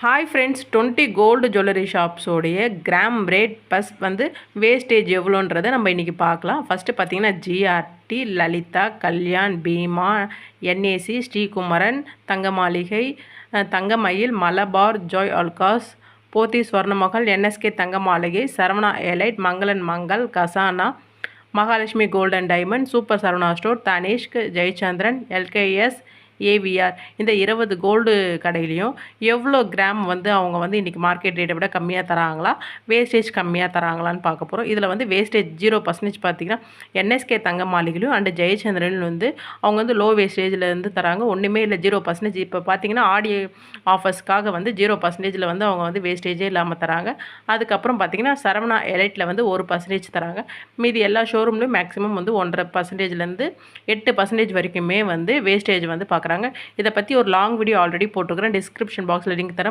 Hi friends, 20 gold jewellery ஷாப்ஸோடைய gram rate plus wastage எவ்வளோன்றதை நம்ம இன்றைக்கி பார்க்கலாம். ஃபஸ்ட்டு பார்த்தீங்கன்னா GRT, Lalitha, Kalyan, Bhima, NAC, Srikumaran, Thanga Maligai, Thangamayil, Malabar, Joy Alukkas, Pothys Swarnamahal, NSK Thanga Maligai, Saravana elite, Mangalan Mangal, Khazana, Mahalakshmi golden diamond, super Saravana store, Tanishq, Jayachandran, LKS, AVR, இந்த 20 கோல்டு கடையிலையும் எவ்வளோ கிராம் அவங்க இன்றைக்கி மார்க்கெட் ரேட்டை விட கம்மியாக தராங்களா, வேஸ்டேஜ் கம்மியாக தராங்களான்னு பார்க்க போகிறோம். இதில் வேஸ்டேஜ் 0% பார்த்திங்கன்னா என்எஸ்கே தங்க மாளிகையிலும் அண்டு ஜெயச்சந்திரன் அவங்க லோ வேஸ்டேஜில் தராங்க. ஒன்றுமே இல்லை, 0%. இப்போ பார்த்திங்கன்னா ஆடி ஆஃபர்ஸ்க்காக 0%ல் அவங்க வேஸ்டேஜே இல்லாமல் தராங்க. அதுக்கப்புறம் பார்த்திங்கன்னா சரவணா எலைட்டில் 1% தராங்க. மீதி எல்லா ஷோரூம்லேயும் மேக்ஸிமம் 1.5%லேருந்து 8% வரைக்குமே வேஸ்டேஜ் பார்க்குறாங்க. இதை பற்றி ஒரு லாங் வீடியோ ஆல்ரெடி போட்டுக்கிறேன், டிஸ்கிரிப்ஷன் பாக்ஸில் லிங்க் தரேன்.